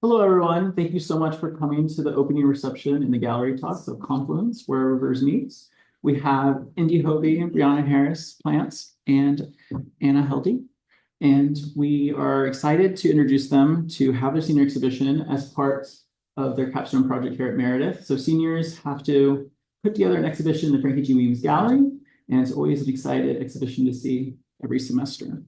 Hello, everyone. Thank you so much for coming to the opening reception in the gallery talks of Confluence, Where Rivers Meets. We have Indy Hoeve, Breonna Harris-Plants, and Anna Helde. And we are excited to introduce them to have their senior exhibition as part of their capstone project here at Meredith. So seniors have to put together an exhibition in the Frankie G. Weems Gallery, and it's always an exciting exhibition to see every semester.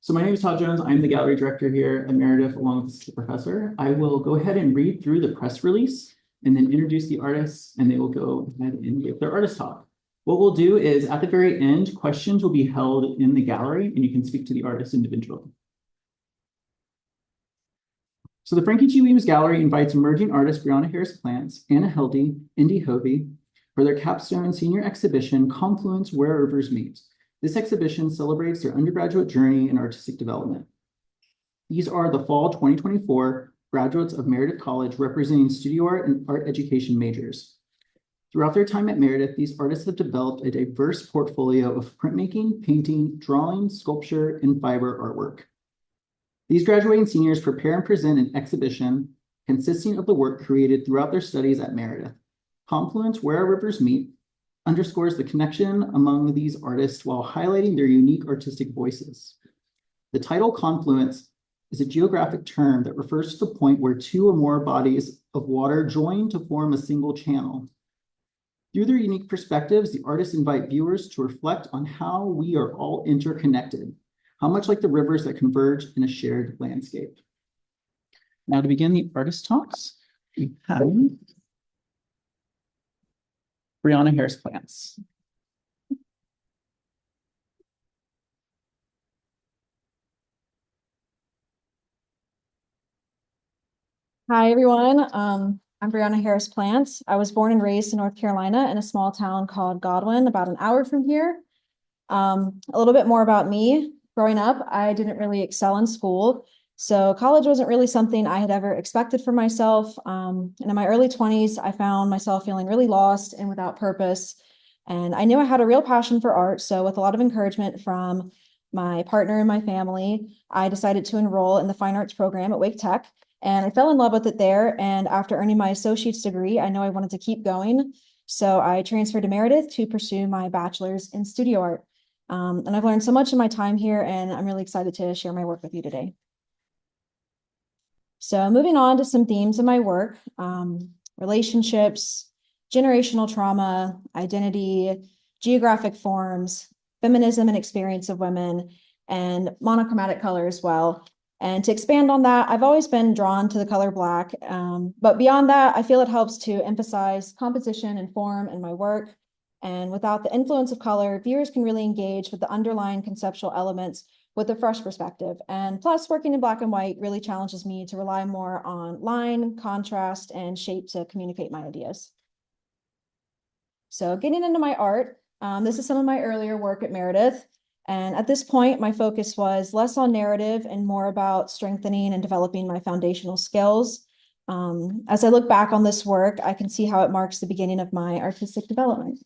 So my name is Todd Jones. I'm the gallery director here at Meredith, along with the professor. I will go ahead and read through the press release and then introduce the artists, and they will go ahead and give their artist talk. What we'll do is at the very end, questions will be held in the gallery, and you can speak to the artist individually. So the Frankie G. Weems Gallery invites emerging artist Breonna Harris-Plants, Anna Helde, Indy Hoeve for their capstone senior exhibition, Confluence, Where Rivers Meet. This exhibition celebrates their undergraduate journey in artistic development. These are the fall 2024 graduates of Meredith College representing studio art and art education majors. Throughout their time at Meredith, these artists have developed a diverse portfolio of printmaking, painting, drawing, sculpture, and fiber artwork. These graduating seniors prepare and present an exhibition consisting of the work created throughout their studies at Meredith. Confluence, Where Rivers Meet, underscores the connection among these artists while highlighting their unique artistic voices. The title Confluence is a geographic term that refers to the point where two or more bodies of water join to form a single channel. Through their unique perspectives, the artists invite viewers to reflect on how we are all interconnected, how much like the rivers that converge in a shared landscape. Now to begin the artist talks, we have Breonna Harris-Plants. Hi, everyone. I'm Breonna Harris-Plants. I was born and raised in North Carolina in a small town called Godwin, about an hour from here. A little bit more about me. Growing up, I didn't really excel in school, so college wasn't really something I had ever expected for myself. And in my early 20s, I found myself feeling really lost and without purpose. And I knew I had a real passion for art, so with a lot of encouragement from my partner and my family, I decided to enroll in the fine arts program at Wake Tech. And I fell in love with it there. And after earning my associate's degree, I know I wanted to keep going. So I transferred to Meredith to pursue my bachelor's in studio art. And I've learned so much in my time here, and I'm really excited to share my work with you today. So moving on to some themes of my work, relationships, generational trauma, identity, geographic forms, feminism and experience of women, and monochromatic color as well. And to expand on that, I've always been drawn to the color Black. But beyond that, I feel it helps to emphasize composition and form in my work. And without the influence of color, viewers can really engage with the underlying conceptual elements with a fresh perspective. And plus, working in Black and white really challenges me to rely more on line, contrast, and shape to communicate my ideas. So getting into my art, this is some of my earlier work at Meredith. And at this point, my focus was less on narrative and more about strengthening and developing my foundational skills. As I look back on this work, I can see how it marks the beginning of my artistic development.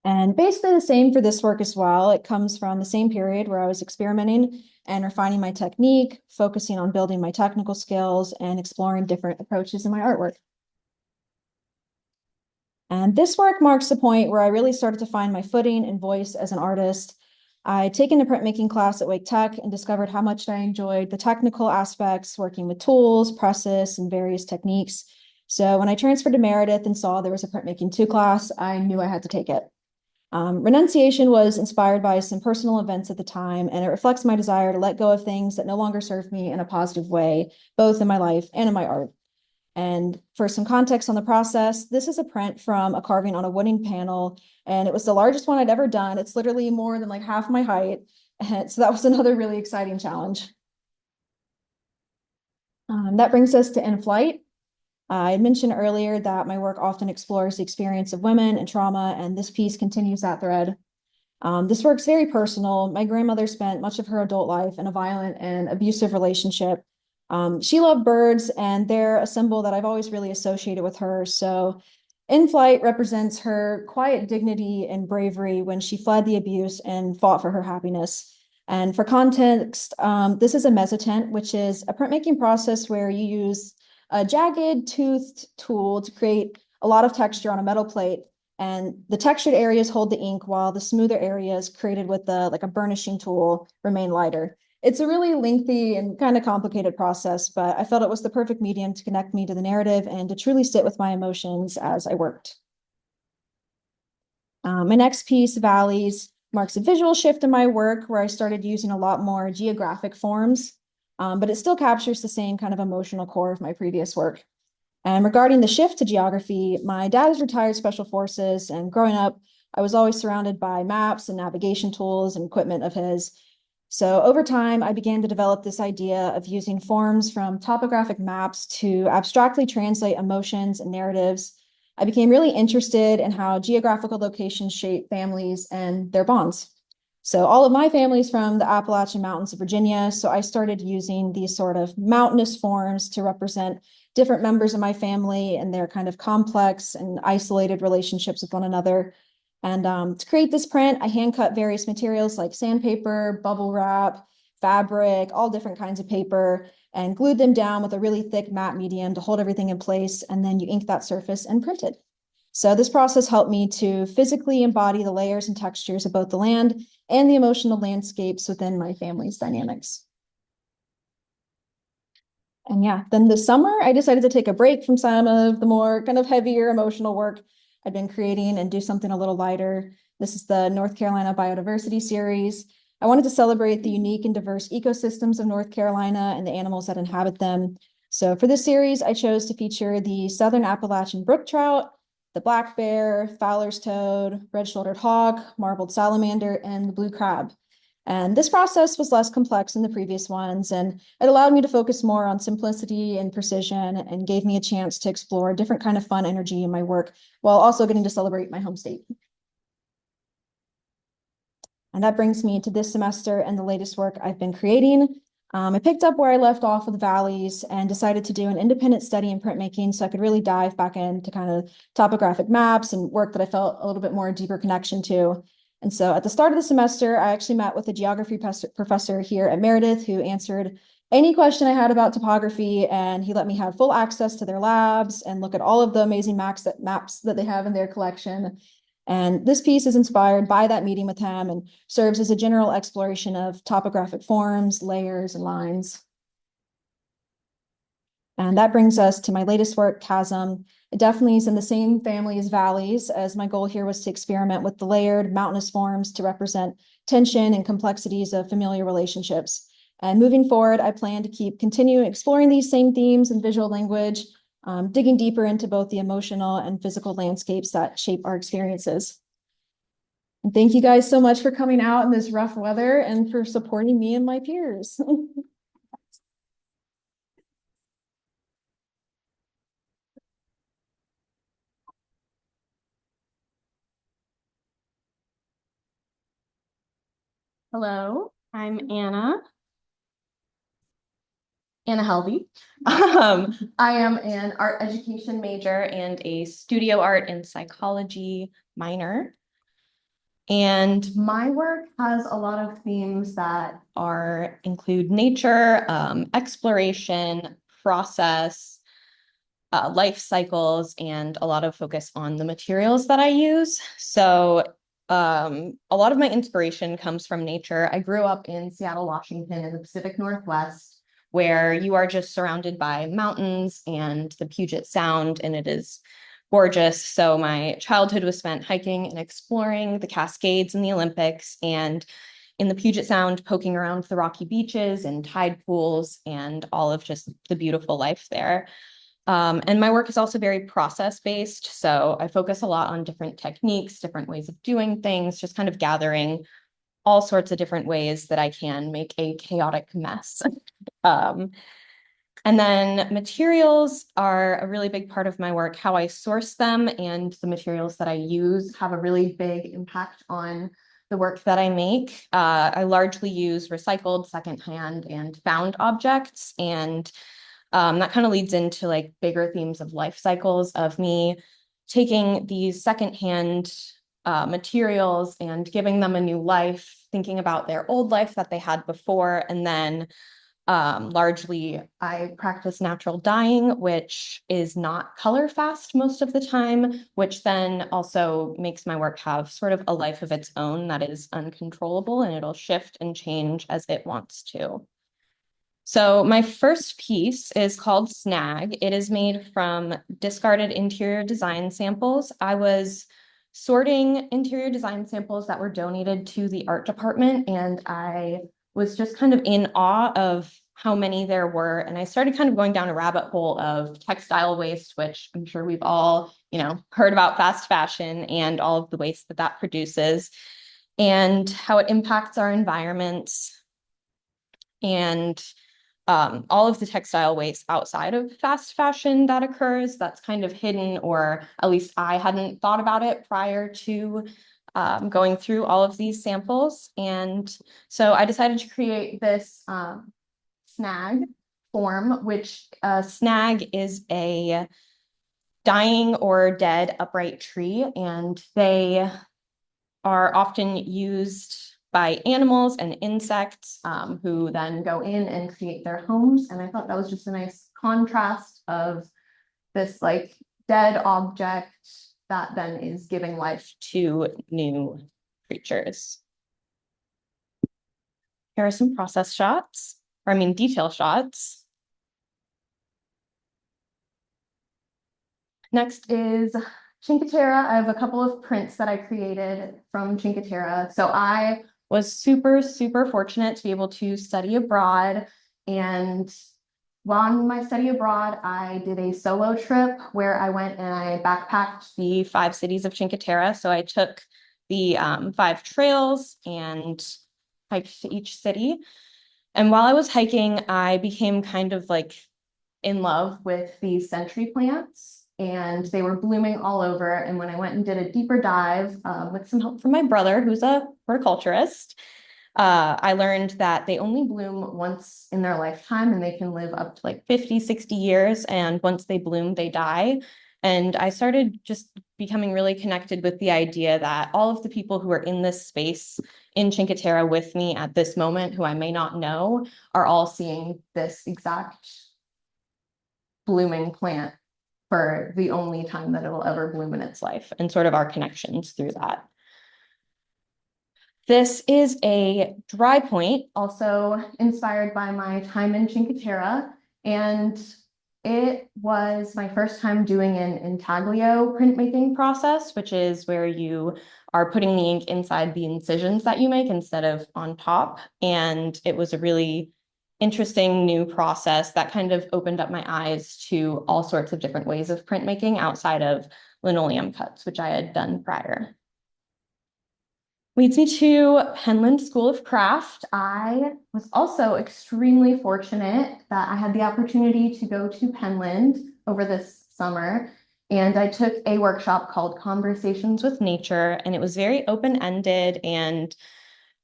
And basically the same for this work as well. It comes from the same period where I was experimenting and refining my technique, focusing on building my technical skills and exploring different approaches in my artwork. And this work marks the point where I really started to find my footing and voice as an artist. I'd taken a printmaking class at Wake Tech and discovered how much I enjoyed the technical aspects, working with tools, presses, and various techniques. So when I transferred to Meredith and saw there was a printmaking 2 class, I knew I had to take it. Renunciation was inspired by some personal events at the time, and it reflects my desire to let go of things that no longer serve me in a positive way, both in my life and in my art. And for some context on the process, this is a print from a carving on a wooden panel, and it was the largest one I'd ever done. It's literally more than like half my height. And so that was another really exciting challenge. That brings us to In Flight. I mentioned earlier that my work often explores the experience of women and trauma, and this piece continues that thread. This work's very personal. My grandmother spent much of her adult life in a violent and abusive relationship. She loved birds, and they're a symbol that I've always really associated with her. So In Flight represents her quiet dignity and bravery when she fled the abuse and fought for her happiness. And for context, this is a mesotent, which is a printmaking process where you use a jagged toothed tool to create a lot of texture on a metal plate. And the textured areas hold the ink while the smoother areas created with like a burnishing tool remain lighter. It's a really lengthy and kind of complicated process, but I felt it was the perfect medium to connect me to the narrative and to truly sit with my emotions as I worked. My next piece, Valleys, marks a visual shift in my work where I started using a lot more geographic forms, but it still captures the same kind of emotional core of my previous work. And regarding the shift to geography, my dad is retired special forces, and growing up, I was always surrounded by maps and navigation tools and equipment of his. So over time, I began to develop this idea of using forms from topographic maps to abstractly translate emotions and narratives. I became really interested in how geographical locations shape families and their bonds. So all of my family's from the Appalachian Mountains of Virginia, so I started using these sort of mountainous forms to represent different members of my family and their kind of complex and isolated relationships with one another. And to create this print, I hand cut various materials like sandpaper, bubble wrap, fabric, all different kinds of paper, and glued them down with a really thick matte medium to hold everything in place. And then you ink that surface and print it. So this process helped me to physically embody the layers and textures of both the land and the emotional landscapes within my family's dynamics. And yeah, then this summer, I decided to take a break from some of the more kind of heavier emotional work I've been creating and do something a little lighter. This is the North Carolina Biodiversity Series. I wanted to celebrate the unique and diverse ecosystems of North Carolina and the animals that inhabit them. So for this series, I chose to feature the Southern Appalachian brook trout, the black bear, Fowler's toad, red-shouldered hawk, marbled salamander, and the blue crab. And this process was less complex than the previous ones, and it allowed me to focus more on simplicity and precision and gave me a chance to explore a different kind of fun energy in my work while also getting to celebrate my home state. And that brings me to this semester and the latest work I've been creating. I picked up where I left off with Valleys and decided to do an independent study in printmaking so I could really dive back into kind of topographic maps and work that I felt a little bit more deeper connection to. And so at the start of the semester, I actually met with a geography professor here at Meredith who answered any question I had about topography, and he let me have full access to their labs and look at all of the amazing maps that they have in their collection. And this piece is inspired by that meeting with him and serves as a general exploration of topographic forms, layers, and lines. And that brings us to my latest work, Chasm. It definitely is in the same family as Valleys, as my goal here was to experiment with the layered mountainous forms to represent tension and complexities of familiar relationships. And moving forward, I plan to continue exploring these same themes in visual language, digging deeper into both the emotional and physical landscapes that shape our experiences. And thank you guys so much for coming out in this rough weather and for supporting me and my peers. Hello, I'm Anna Helde. I am an art education major and a studio art and psychology minor. And my work has a lot of themes that include nature, exploration, process, life cycles, and a lot of focus on the materials that I use. So a lot of my inspiration comes from nature. I grew up in Seattle, Washington, in the Pacific Northwest, where you are just surrounded by mountains and the Puget Sound, and it is gorgeous. So my childhood was spent hiking and exploring the Cascades and the Olympics, and in the Puget Sound, poking around the rocky beaches and tide pools and all of just the beautiful life there. And my work is also very process-based. So I focus a lot on different techniques, different ways of doing things, just kind of gathering all sorts of different ways that I can make a chaotic mess. And then materials are a really big part of my work. How I source them and the materials that I use have a really big impact on the work that I make. I largely use recycled, secondhand, and found objects. And that kind of leads into like bigger themes of life cycles of me taking these secondhand materials and giving them a new life, thinking about their old life that they had before. And then largely I practice natural dyeing, which is not color fast most of the time, which then also makes my work have sort of a life of its own that is uncontrollable, and it'll shift and change as it wants to. So my first piece is called Snag. It is made from discarded interior design samples. I was sorting interior design samples that were donated to the art department, and I was just kind of in awe of how many there were. And I started kind of going down a rabbit hole of textile waste, which I'm sure we've all, heard about fast fashion and all of the waste that that produces and how it impacts our environments and all of the textile waste outside of fast fashion that occurs that's kind of hidden, or at least I hadn't thought about it prior to going through all of these samples. And so I decided to create this snag form, which snag is a dying or dead upright tree, and they are often used by animals and insects who then go in and create their homes. And I thought that was just a nice contrast of this like dead object that then is giving life to new creatures. Here are some process shots, or I mean detail shots. Next is Chinchitera. I have a couple of prints that I created from Chinchitera. So I was super, super fortunate to be able to study abroad. And while in my study abroad, I did a solo trip where I went and I backpacked the 5 cities of Chinchitera. So I took the 5 trails and hiked to each city. And while I was hiking, I became kind of like in love with these century plants, and they were blooming all over. And when I went and did a deeper dive with some help from my brother, who's a horticulturist, I learned that they only bloom once in their lifetime, and they can live up to like 50, 60 years. And once they bloom, they die. And I started just becoming really connected with the idea that all of the people who are in this space in Chinchitera with me at this moment, who I may not know, are all seeing this exact blooming plant for the only time that it will ever bloom in its life, and sort of our connections through that. This is a dry point, also inspired by my time in Chinchitera, and it was my first time doing an intaglio printmaking process, which is where you are putting the ink inside the incisions that you make instead of on top. And it was a really interesting new process that kind of opened up my eyes to all sorts of different ways of printmaking outside of linoleum cuts, which I had done prior. Leads me to Penland School of Craft. I was also extremely fortunate that I had the opportunity to go to Penland over this summer, and I took a workshop called Conversations with Nature, and it was very open-ended and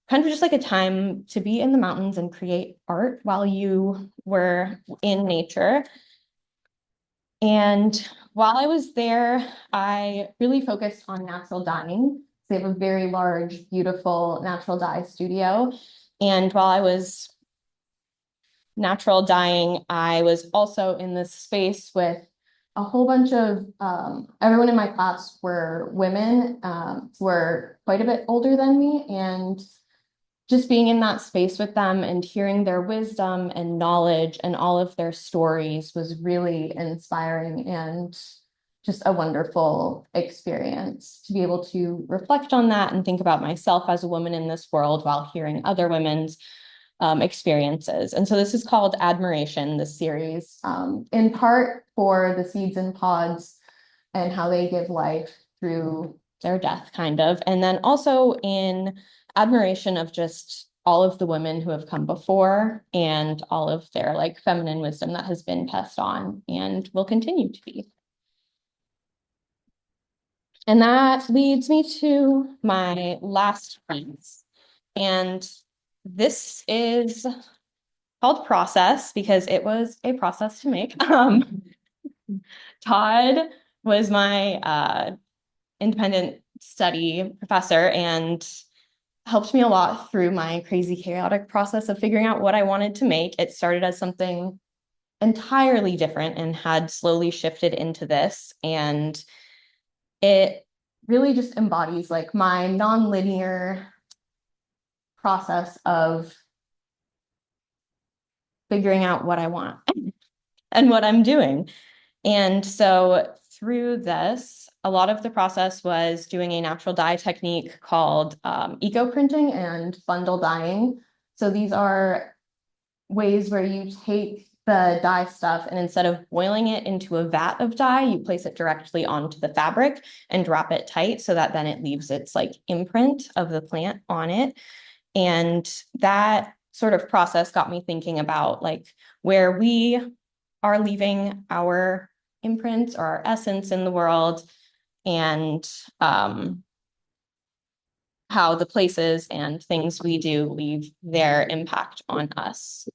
kind of just like a time to be in the mountains and create art while you were in nature. And while I was there, I really focused on natural dyeing. They have a very large, beautiful natural dye studio. And while I was natural dyeing, I was also in this space with a whole bunch of, everyone in my class were women, who were quite a bit older than me. And just being in that space with them and hearing their wisdom and knowledge and all of their stories was really inspiring and just a wonderful experience to be able to reflect on that and think about myself as a woman in this world while hearing other women's experiences. And so this is called Admiration, this series, in part for the seeds and pods and how they give life through their death, kind of. And then also in admiration of just all of the women who have come before and all of their like feminine wisdom that has been passed on and will continue to be. And that leads me to my last piece. And this is called Process because it was a process to make. Todd was my independent study professor and helped me a lot through my crazy chaotic process of figuring out what I wanted to make. It started as something entirely different and had slowly shifted into this. And it really just embodies like my nonlinear process of figuring out what I want and what I'm doing. And so through this, a lot of the process was doing a natural dye technique called eco printing and bundle dyeing. So these are ways where you take the dye stuff and instead of boiling it into a vat of dye, you place it directly onto the fabric and drop it tight so that then it leaves its like imprint of the plant on it. And that sort of process got me thinking about like where we are leaving our imprints or our essence in the world, and how the places and things we do leave their impact on us.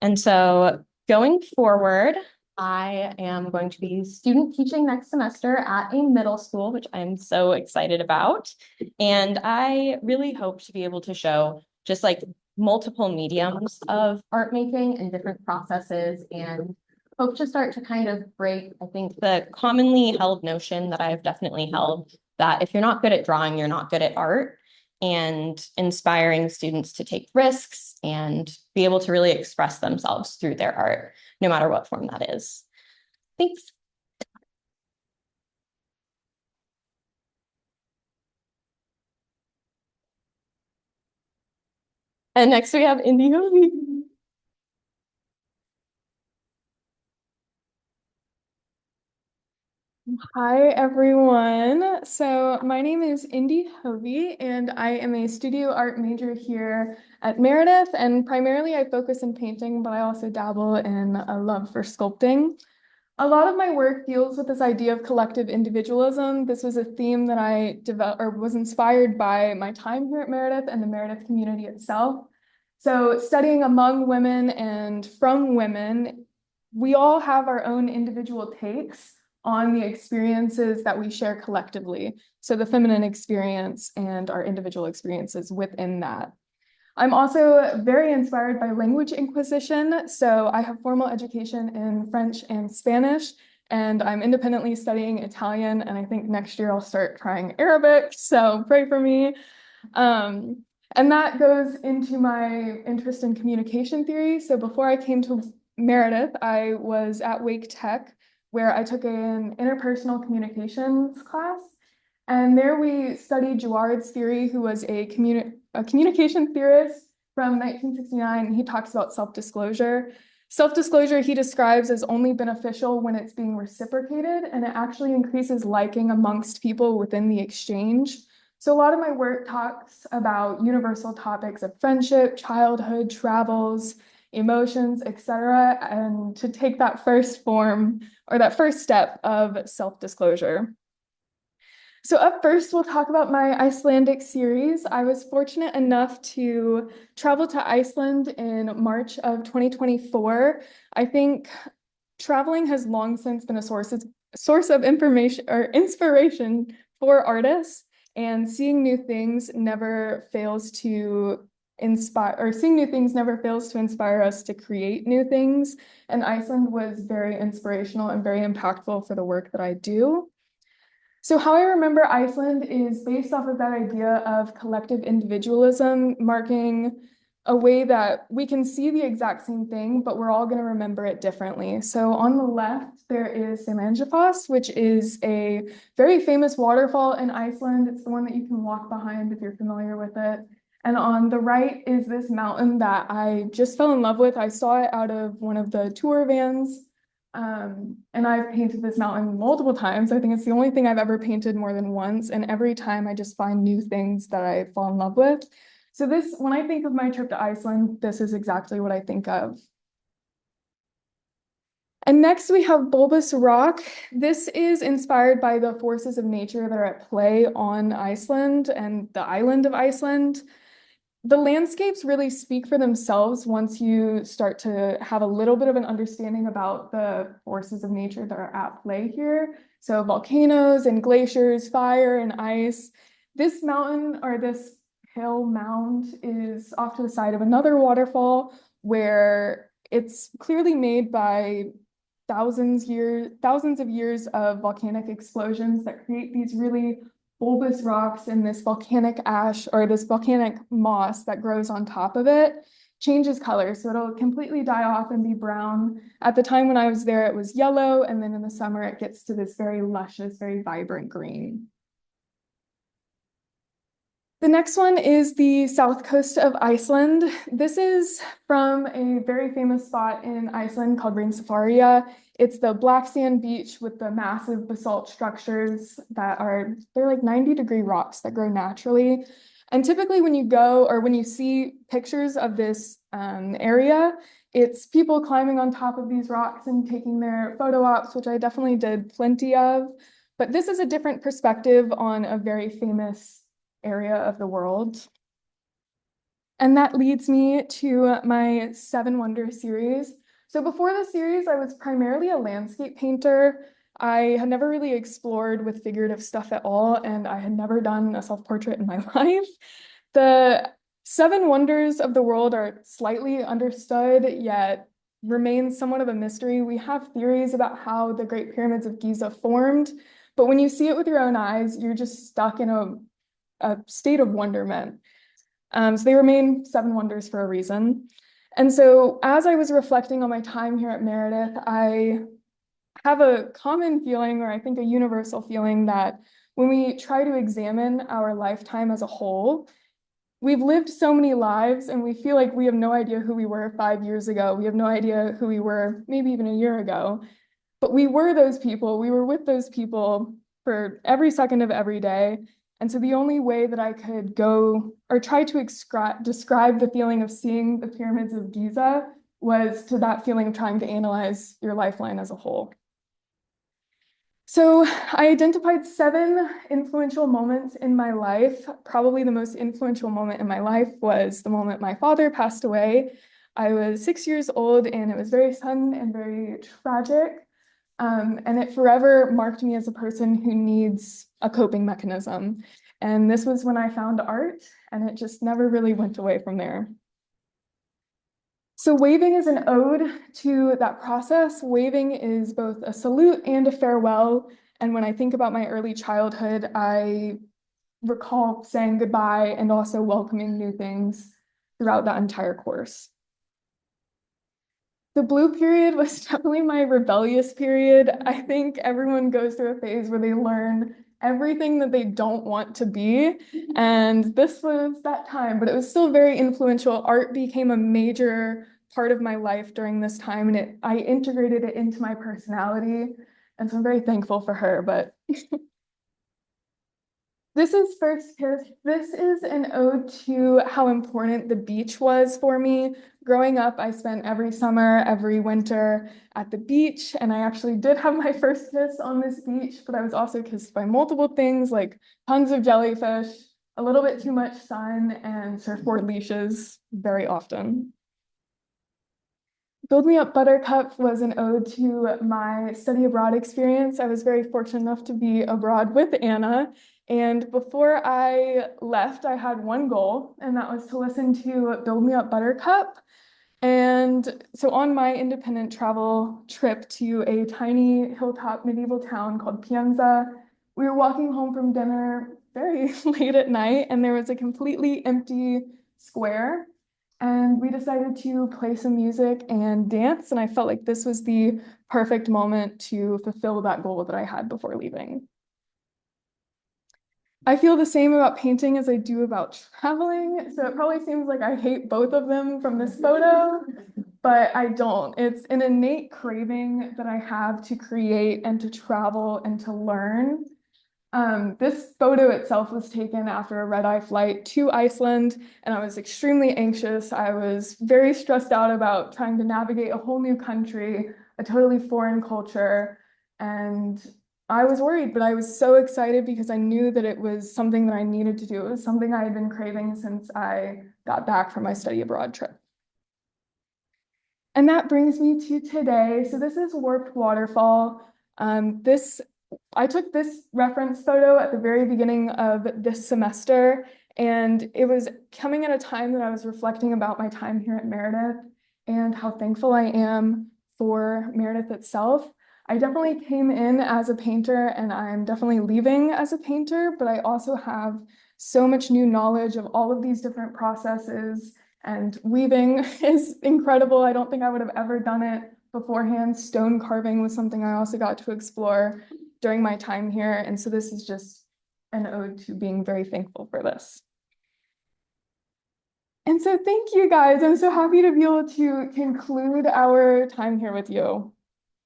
And so going forward, I am going to be student teaching next semester at a middle school, which I'm so excited about. And I really hope to be able to show just like multiple mediums of art making and different processes, and hope to start to kind of break, I think, the commonly held notion that I've definitely held that if you're not good at drawing, you're not good at art, and inspiring students to take risks and be able to really express themselves through their art, no matter what form that is. Thanks. And next we have Indy Hoeve. Hi, everyone. So my name is Indy Hoeve, and I am a studio art major here at Meredith. And primarily I focus in painting, but I also dabble in a love for sculpting. A lot of my work deals with this idea of collective individualism. This was a theme that I developed or was inspired by my time here at Meredith and the Meredith community itself. So studying among women and from women, we all have our own individual takes on the experiences that we share collectively. So the feminine experience and our individual experiences within that. I'm also very inspired by language inquisition. So I have formal education in French and Spanish, and I'm independently studying Italian. And I think next year I'll start trying Arabic. So pray for me. And that goes into my interest in communication theory. So before I came to Meredith, I was at Wake Tech, where I took an interpersonal communications class. And there we studied Jouard's theory, who was a communication theorist from 1969. He talks about self-disclosure. Self-disclosure he describes as only beneficial when it's being reciprocated, and it actually increases liking amongst people within the exchange. So a lot of my work talks about universal topics of friendship, childhood, travels, emotions, etc., and to take that first form or that first step of self-disclosure. So up first, we'll talk about my Icelandic series. I was fortunate enough to travel to Iceland in March of 2024. I think traveling has long since been a source of information or inspiration for artists, and seeing new things never fails to inspire, or seeing new things never fails to inspire us to create new things. And Iceland was very inspirational and very impactful for the work that I do. So how I remember Iceland is based off of that idea of collective individualism, marking a way that we can see the exact same thing, but we're all going to remember it differently. So on the left, there is Seljalandsfoss, which is a very famous waterfall in Iceland. It's the one that you can walk behind if you're familiar with it. And on the right is this mountain that I just fell in love with. I saw it out of one of the tour vans. And I've painted this mountain multiple times. I think it's the only thing I've ever painted more than once. And every time I just find new things that I fall in love with. So this, when I think of my trip to Iceland, this is exactly what I think of. And next we have bulbous rock. This is inspired by the forces of nature that are at play on Iceland and the island of Iceland. The landscapes really speak for themselves once you start to have a little bit of an understanding about the forces of nature that are at play here. So volcanoes and glaciers, fire and ice. This mountain or this hill mound is off to the side of another waterfall where it's clearly made by thousands of years of volcanic explosions that create these really bulbous rocks, and this volcanic ash or this volcanic moss that grows on top of it changes color. So it'll completely die off and be brown. At the time when I was there, it was yellow, and then in the summer, it gets to this very luscious, very vibrant green. The next one is the south coast of Iceland. This is from a very famous spot in Iceland called Reynsafari. It's the black sand beach with the massive basalt structures they're like 90-degree rocks that grow naturally. And typically when you go or when you see pictures of this area, it's people climbing on top of these rocks and taking their photo ops, which I definitely did plenty of. But this is a different perspective on a very famous area of the world. And that leads me to my 7 Wonders series. So before the series, I was primarily a landscape painter. I had never really explored with figurative stuff at all, and I had never done a self-portrait in my life. The 7 Wonders of the world are slightly understood, yet remain somewhat of a mystery. We have theories about how the Great Pyramids of Giza formed, but when you see it with your own eyes, you're just stuck in a state of wonderment. So they remain 7 wonders for a reason. And so as I was reflecting on my time here at Meredith, I have a common feeling, or I think a universal feeling, that when we try to examine our lifetime as a whole, we've lived so many lives and we feel like we have no idea who we were 5 years ago. We have no idea who we were maybe even a year ago. But we were those people. We were with those people for every second of every day. And so the only way that I could go or try to describe the feeling of seeing the pyramids of Giza was to that feeling of trying to analyze your lifeline as a whole. So I identified 7 influential moments in my life. Probably the most influential moment in my life was the moment my father passed away. I was 6 years old, and it was very sudden and very tragic. And it forever marked me as a person who needs a coping mechanism. And this was when I found art, and it just never really went away from there. So waving is an ode to that process. Waving is both a salute and a farewell. And when I think about my early childhood, I recall saying goodbye and also welcoming new things throughout that entire course. The blue period was definitely my rebellious period. I think everyone goes through a phase where they learn everything that they don't want to be. And this was that time, but it was still very influential. Art became a major part of my life during this time, and I integrated it into my personality. And so I'm very thankful for her, but this is First Kiss. This is an ode to how important the beach was for me. Growing up, I spent every summer, every winter at the beach, and I actually did have my first kiss on this beach, but I was also kissed by multiple things like tons of jellyfish, a little bit too much sun, and surfboard leashes very often. Build Me Up Buttercup was an ode to my study abroad experience. I was very fortunate enough to be abroad with Anna. And before I left, I had one goal, and that was to listen to Build Me Up Buttercup. And so on my independent travel trip to a tiny hilltop medieval town called Pienza, we were walking home from dinner very late at night, and there was a completely empty square. And we decided to play some music and dance, and I felt like this was the perfect moment to fulfill that goal that I had before leaving. I feel the same about painting as I do about traveling, so it probably seems like I hate both of them from this photo, but I don't. It's an innate craving that I have to create and to travel and to learn. This photo itself was taken after a red-eye flight to Iceland, and I was extremely anxious. I was very stressed out about trying to navigate a whole new country, a totally foreign culture, and I was worried, but I was so excited because I knew that it was something that I needed to do. It was something I had been craving since I got back from my study abroad trip. And that brings me to today. So this is Warped Waterfall. This I took this reference photo at the very beginning of this semester, and it was coming at a time that I was reflecting about my time here at Meredith and how thankful I am for Meredith itself. I definitely came in as a painter and I'm definitely leaving as a painter, but I also have so much new knowledge of all of these different processes, and weaving is incredible. I don't think I would have ever done it beforehand. Stone carving was something I also got to explore during my time here. And so this is just an ode to being very thankful for this. And so thank you guys. I'm so happy to be able to conclude our time here with you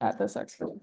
at this expo.